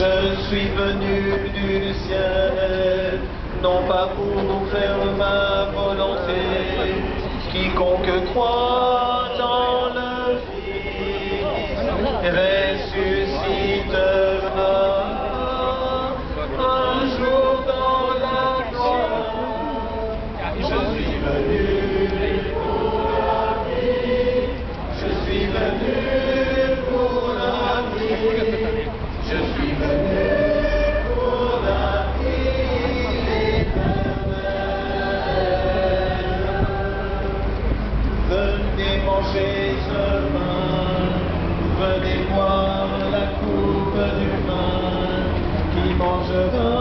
Je suis venu du ciel, non pas pour faire ma volonté. Quiconque croit en le Fils ressuscitera un jour dans la gloire. Je suis venu pour la vie, je suis venu pour la vie. Je suis venu pour la vie éternelle. Venez manger ce pain, venez boire la coupe du vin qui mangera